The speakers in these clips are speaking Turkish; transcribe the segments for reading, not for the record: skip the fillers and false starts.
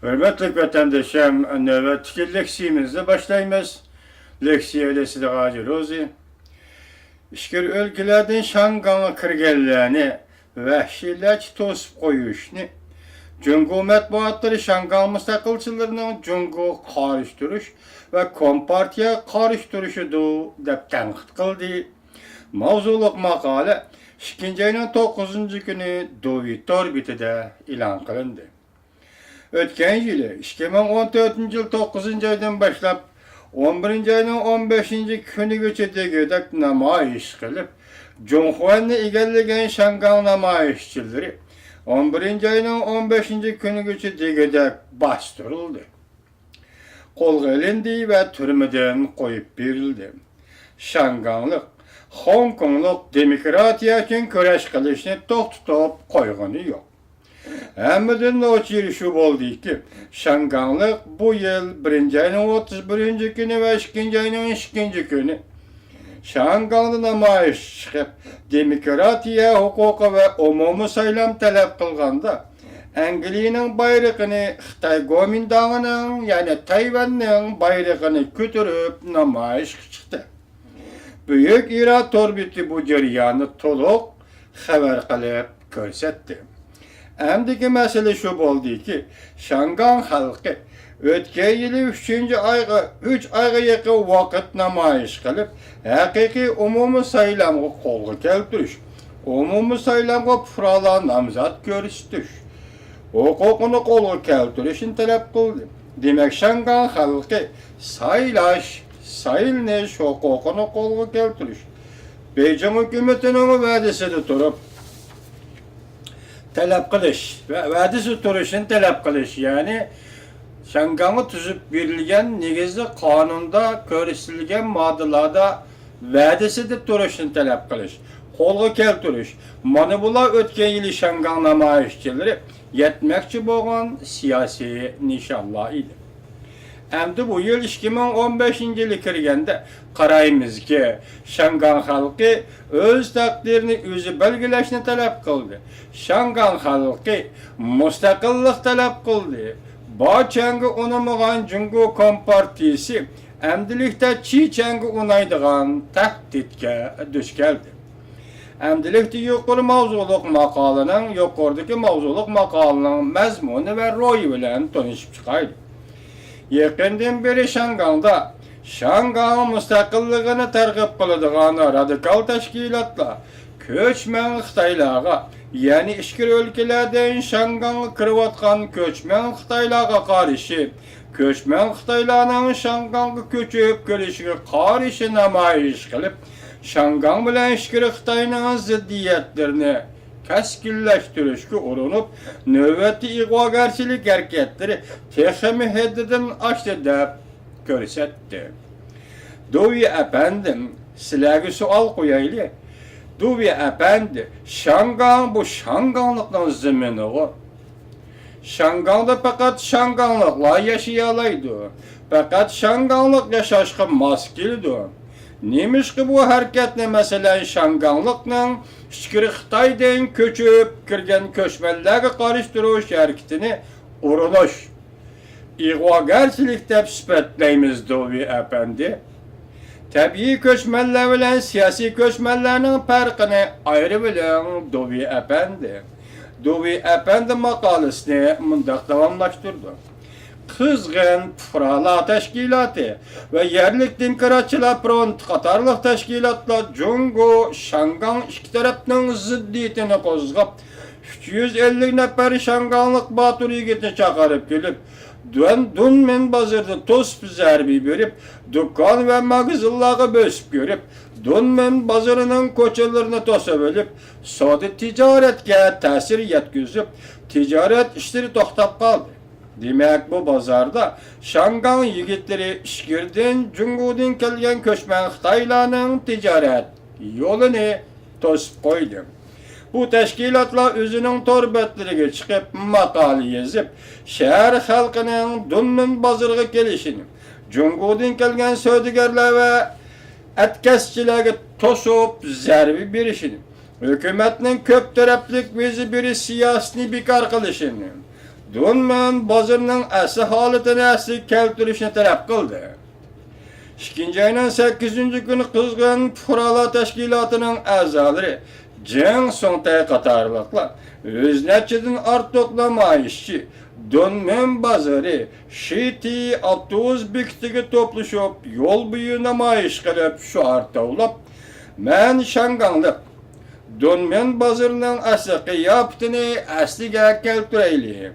Hürmetli vatandaşım, nöbetçi leksiyemizle başlayımız. Leksiye öylesi de Gazi Rozi. İşkir ülkelerden Şangan'a kirgenlerini, vahşileç tosip koyuşunu, Cungo matbuatları Şangan müstakilçilerinin Cungo karıştırış ve Kompartiya karıştırışı dep tenkit kıldı. Mavzuluk makale 2. ayının 9. günü Dovitor bitide ilan kılındı. Ötken yılı 2014 yıl 9. aydan başlap 11. ayının 15. günü geçedeki namayiş kılıp Cumhuriyet'ini egelligen Şangan namayişçileri 11. ayının 15. günü geçedeki bastırıldı. Kolga elindi ve türmeden koyup verildi. Şanganlık, Hong Kongluk demokratiya için köreş kılışını tutup koyğunu yok. Hemiden o çirişi oldu ki, Şanganlık bu yıl 1. ayının 31. günü ve 2. ayının 2. günü Şanganlı namayiş çıkıp demokratiya, hukuku ve umumi saylam talep kılganda Anglia'nın bayrağını Xitay Kuomintangı'nın yani Tayvan'ın bayrağını götürüp namayiş çıktı. Büyük İran torbiti bu jaryanı toluk haber kılıp görsetti. Endiki mesele şu oldu ki, Şangan halkı ötken yılı 3 ayga yakın vakit namayiş kılıp, hakiki umumi sayılamı kolga keltiriş, umumi sayılamı pırala namzat görüştüş, hukukunu kolga keltirişini talep kıldı. Demek Şangan halkı sayılneş hukukunu kolga keltiriş. Beijing hükümetinin vədisi durup, talep kılış ve vədisi duruşunu talep kılış yani Şangan'ı tüzüp verilgen negizli kanunda körüstülgen maddelada vədisi de duruşunu talep kılış. Kolga keltiriş. Mana bula ötken yılı Şangan namayişçileri yetmekçi boğan siyasi nişanlar idi. Endi bu yıl 2015 yılı kirgende qarayımız ki Şangan halkı öz takdirini özü belgileşini talep kıldı. Şangan halkı müstakillik talep kıldı. Bağçangı unamagan Cungo Kompartiyasi emdilikte çiğçangı unaydıgan tahditke düş geldi. Emdilikte yukarı mavzuluk makalının mezmunu ve royu bilen tanışıp çıkaydı. Yakından beri Şangan'da Şangan müstakilliğini tergip kılıdığan radikal teşkilatla köçmen Xitaylarga yani işkir ülkelerden Şangan'ı kırıvatkan köçmen Xitaylarga karşı köçmen Xitaylarının Şangan'ı köçüp gelişine karşı namayiş kılıp Şangan bilen işkir Xitay'nın ziddiyetlerini keskinleştirişki urunup növbeti igvagarçilik hareketleri tehemi heddeden açtı da görsetti. Dovi efendim silahı sual koyaylı. Dovi efendi Şangan bu Şanganlıktan zemini o. Şangan'da fakat Şanganlıkla yaşayalaydı. Fakat Şanganlık yaşaşkı maskildi. Neymiş ki bu hareketle mesela Şanganlık'nın işkiri Xitay'dan köçüp kirgen köçmenlerge karıştırış hareketini urunuş. İğvagarçilik dep süpetleyimiz Dovi efendi. Tabii köçmenler bilen siyasi köçmenlerinin farkını ayrı bilen Dovi efendi. Dovi efendi makalesini mındak devamlaştırdı. Kızgın Fırala Teşkilatı ve Yerlik Demokratçılar Front Katarlık Teşkilatla Cungo, Şangan iki tarafının ziddiyetini kozgap 350 nefer Şanganlık batır yigitini çakarıp gelip Dunmen bazırda tosp zerbi verip dükkan ve mağazaları bösüp görüp Dunmen bazarının koçalarını tosa bölüp sodi ticaretke tesir yetkizip ticaret işleri toktap kaldı. Demek bu bazarda Şangan yigitleri işkirden Cungo'dan kelgen köçmen Xitaylarının ticaret yolunu tosip koydu. Bu teşkilatla özünün torbetleriga çıkıp makale yazıp şehir halkının Dunmen bazarıga gelişini, Cungo'dan kelgen södügerler ve etkesçilerge tosup zerbi berişini, hükümetinin köp taraflık vizi biri siyasini bikar kılışını, Dunman bazarının asli halatını asli keltirishni talab qildi. 2 ayının 8 günü Kızgın Fuqarolar Teşkilatı'nın a'zolari Jang Songtay qatorliqlar o'z nechadan ortiq namoyishchi Dunman bozori Shiti avtobus bekatiga to'plashib yo'l bo'yi namoyish qilib shuar tovlab "Men Shanganliq Dunman bozorining asli qiyofatini asliga keltiraylik.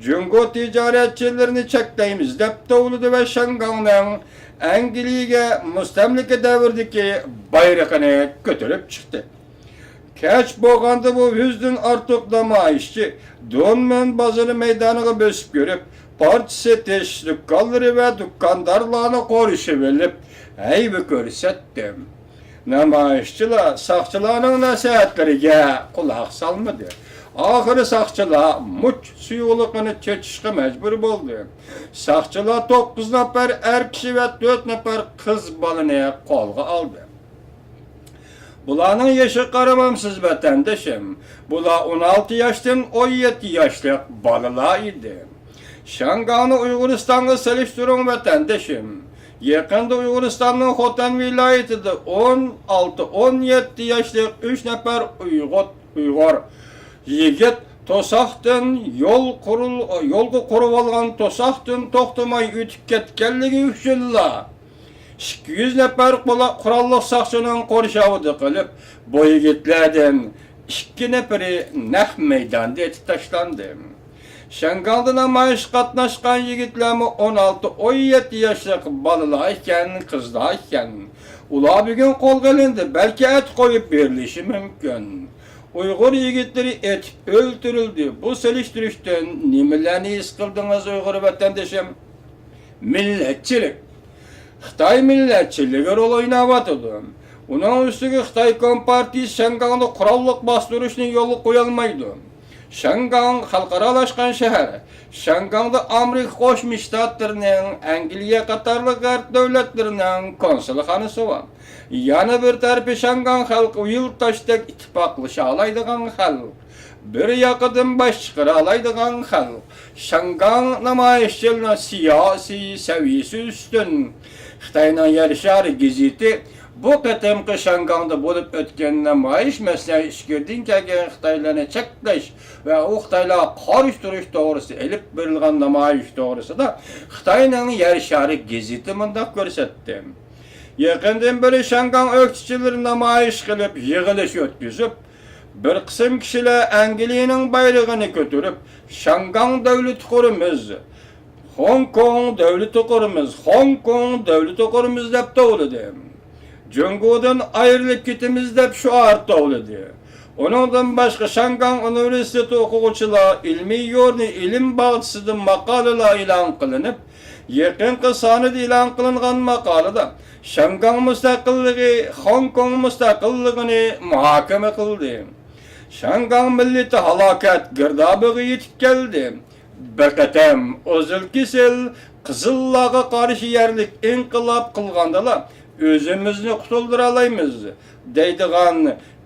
Jungo tijoratchilarini cheklaymiz" deb tovladi va Shanganning Angliyaga mustamlika davridagi bayrog'ini ko'tarib chiqdi. Kech bo'lganda bu 100 dan ortiq namoyishchi Dunman bozori maydoniga bosib ko'rib, parcha setish do'konlari va do'kondorlarni qorishib olib, aybi ko'rsatdi. Namoyishchilar soqchilarning nasihatlariga quloq solmadi. Oxiri soqchilar much suyuqligini chechishga majbur bo'ldi. Soqchilar 9 nafar er kishi va 4 nafar qiz bolani qo'lga oldi. Bularning yaşı qaramamsiz vatandaşım. Bular 16 yaşdan 17 yaşlik bolalar idi. Şangani Uyg'uristonga selishtiring vatandaşım. Yaqinda Uyg'uristonning Xotan viloyatida 16-17 yaşlik 3 nafar Uyg'ur yigit to'saqdan yo'lga qurib olgan to'saqdan to'xtamay o'tib ketganligi uchunlar 200 nafar qurolli soqchining qo'rshovida qilib, bu yigitlardan 2 nafari naq maydonda etib tashlandi. Shanganda namoyish qatnashgan yigitlarmi 16-17 yoshli bolalar ekan, qizlar ekan. Ular bugun qo'lga olindi, balki at qo'yib berilishi mumkin. Uyg'ur yigitlari etib o'ldirildi. Bu selishtirishdan nimalarni his qildingiz Uyg'ur vatandoshim? Millatchilik. Xitoy millatchiligi rol o'ynayotdi. Uning ustiga Xitoy Kompartiyasi Shanganda qurolliq bostirishni yo'lga qo'ya olmaydi. Shangang xalqaralashgan shahar. Shanganda Amerika Qo'shma Shtatlarining, Angliya qatorli g'arb davlatlarining konsulxonasi bor. Yana bir tarafi Shangang xalqi yurtdoshdak ittifoqlasha oladigan xalq. Bir yoqidan bosh chiqara oladigan xalq. Shangang namoyishchilarning siyosiy saviyasi ustun. Xitoyning Yer shari gazeti bu qatimqi Shanganda bo'lib o'tgan namoyish masalan ishgirdan kelgan Xitoylarni cheklash va u Xitoylarga qarshi turish to'g'risida elib berilgan namoyish to'g'risida Xitoyning Yer shari gazeti bunday ko'rsatdi. Yaqindan beri Shangang o'qituvchilari namoyish qilib, yig'ilish o'tkazib, bir qism kishilar Angliyaning bayrog'ini ko'tarib, Shangang davlat quramiz, Hong Kong davlati quramiz, Hong Kong davlati quramiz deb tovladi. Jungodan ayrilib ketamiz deb shuar tovladi. Onundan boshqa Shangang universiteti o'quvchilar ilmiy yo'lni ilm bag'isida maqolalar e'lon qilinib, yaqinqi sonida e'lon qilingan maqolada Shangang mustaqilligi, Hong Kong mustaqilligini muhokama qildi. Shangang millati halokat girdobiga yetib keldi. Baqatam o'zil kesel qizillarga qarshi yerlik inqilob qilgandalar o'zimizni qutuldira olamiz deydigan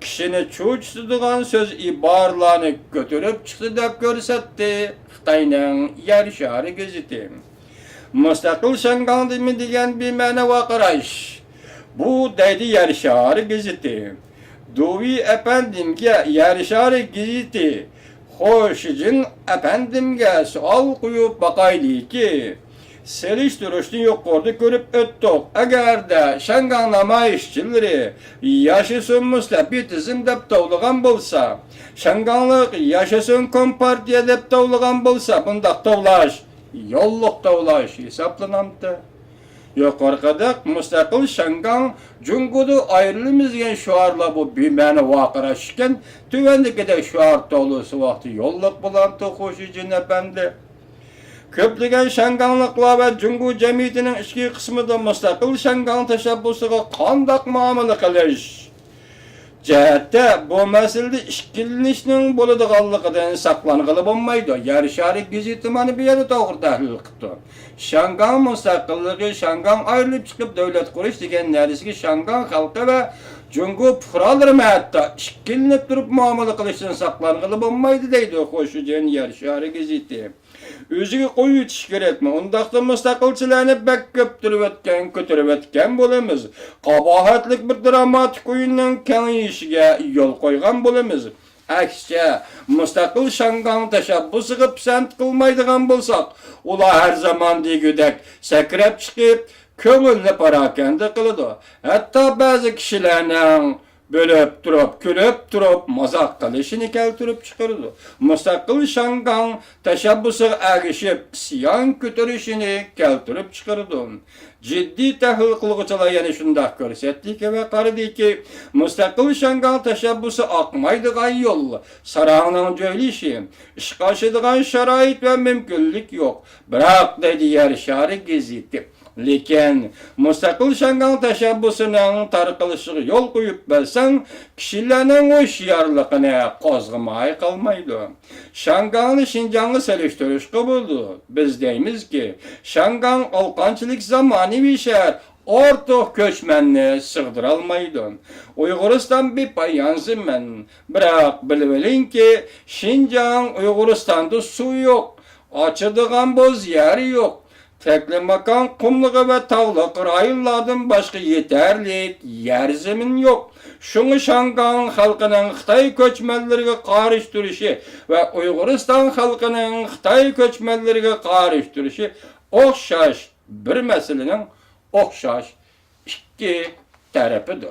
kishini cho'chitadigan so'z iboralarni ko'tarib chiqdi deb ko'rsatdi Xitoyning Yer shari gazeti. Mustaqil Shangangdimi degan bema'ni qarash. Bu deydi Yer shari gazeti. Dovi efendimga Yer shari gazeti Xo'shijin efendimga savol qo'yib baqayliki, selishtirishni yuqorida ko'rib o'tdik. Agarda Shangang namoyishchilari yashasin muslabitizm deb tovlagan bo'lsa, Shanganglik yashasin kompartiya deb tovlagan bo'lsa, bundaq tovlash yo'lliq tovlash hisoblanamdi. Yuqorida mustaqil Shangang Jungoda ayrilamiz degan shuarlar bu bema'ni vaqirash ekan, tuvandagida shuar tovlasi vaqti yo'lliq bo'lamdi Xo'shijin efendi. Ko'plagan Shangangliklar va Jungo jamiyatining ichki qismida mustaqil Shangang tashabbusiga qanday muomala qilish jihatda bu masalada ishkilinishning bo'ladiganligidan saqlanib bo'lmaydi. Yer shari gazeti mana bu yerda to'g'ri tahlil qildi. Shangang mustaqilligi, Shangang ayrilib chiqib davlat qurish degan narsaga Shangang xalqi va Jungo puhralarım hatta işkilinip durup muamele kılıştan saklanğılı bolmaydı deydi o hoşujen yer şahri geziti. Özüge koyu yetiş gerekme. Ondaqda müstakilçilerini bek köptürüp ötken, kötürüp ötken bolemiz. Kabahatlik bir dramatik oyunun kengiyişige yol koygan bolemiz. Aksine müstakil Şangan teşebbüsü qıp sent kılmaydıgan bolsak, ula her zaman degüdek sekrep çıkıp köngülni parakende kılıdı. Hatta bazı kişilerinin bölüp durup, külüp durup, mazak kılışını keltirip çıkardı. Müstakil Şangan teşebbüsü erişip, siyan kütürüşünü keltirip çıkardı. Ciddi tahlil kılgıçılar yani şundak görsettik ve qarıdı ki, müstakil Şangan teşebbüsü akmaydıgan yol, sarağının söyleyişi, işkaşıdıgan şarait ve mümkünlük yok. Bırak dedi yer şarı geziti. Lekin müstakil Şangan teşebbüsünün tarqılışı yol koyup belsen, kişilerinin o şiyarlıqını qozgımay kalmaydı. Şangan'ı Şinjan'ı seliştiriş buldu. Biz deymiz ki, Şangan alqançılık zamani bir şehir, orta köçmenni sığdıralmaydı. Uyguristan bir payansın men. Bırak bilin ki, Şinjan Uyguristan'da su yok, açıdıgan boz yeri yok. Teklimakan kumluğu ve tağlı rayonlardan başka yeterli yer zemin yok. Şunu Şangan halkının Xitay köçmenleriga qarıştırışı ve Uyguristan halkının Xitay köçmenleriga qarıştırışı oxşaş bir meselenin oxşaş iki tarafidir.